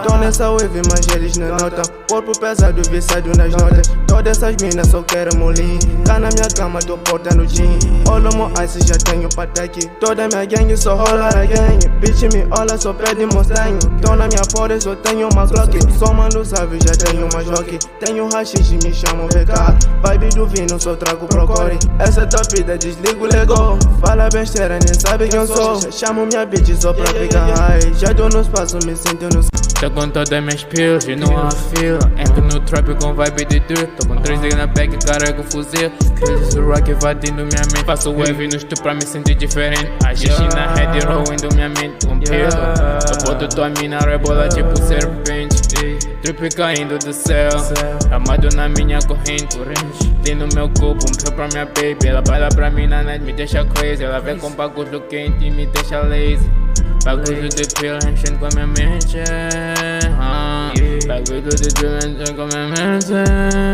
Tô nessa wave, mas eles não notam. Corpo pesado, viciado nas notas. Todas essas minas só querem molim. Cá na minha cama, tô porta no gym. Olha mo ice, já tenho pataque. Toda minha gangue só rola a gangue. Bitch me olha, só pede mostanho. Tô na minha porta, só tenho uma Glock. Só mando salve, já tenho uma jockey. Tenho rachixe, me chamam VK. Vibe do vinho, só trago procore. Essa tua vida, desligo o Lego. Fala besteira, nem sabe quem eu sou. Chamo minha bitch só pra ficar high. Já tô no espaço, me sinto no... Tô com todas minhas pills e não há fila. Entro no trap com vibe de tour. Tô com 3 na back, carrego o fuzil. Kills do rock invadindo minha mente. Faço wave no estúdio pra me sentir diferente. A xixi na head roindo minha mente. Um pilo, eu boto tua mina rebola tipo serpente. Trip caindo do céu, amado na minha corrente. Dentro no meu corpo, um pill pra minha baby. Ela baila pra mim na night, me deixa crazy. Ela vem com bagulho quente e me deixa lazy. Bagulho de pill enchendo com a minha mente. Bagulho de pill enchendo com a minha mente.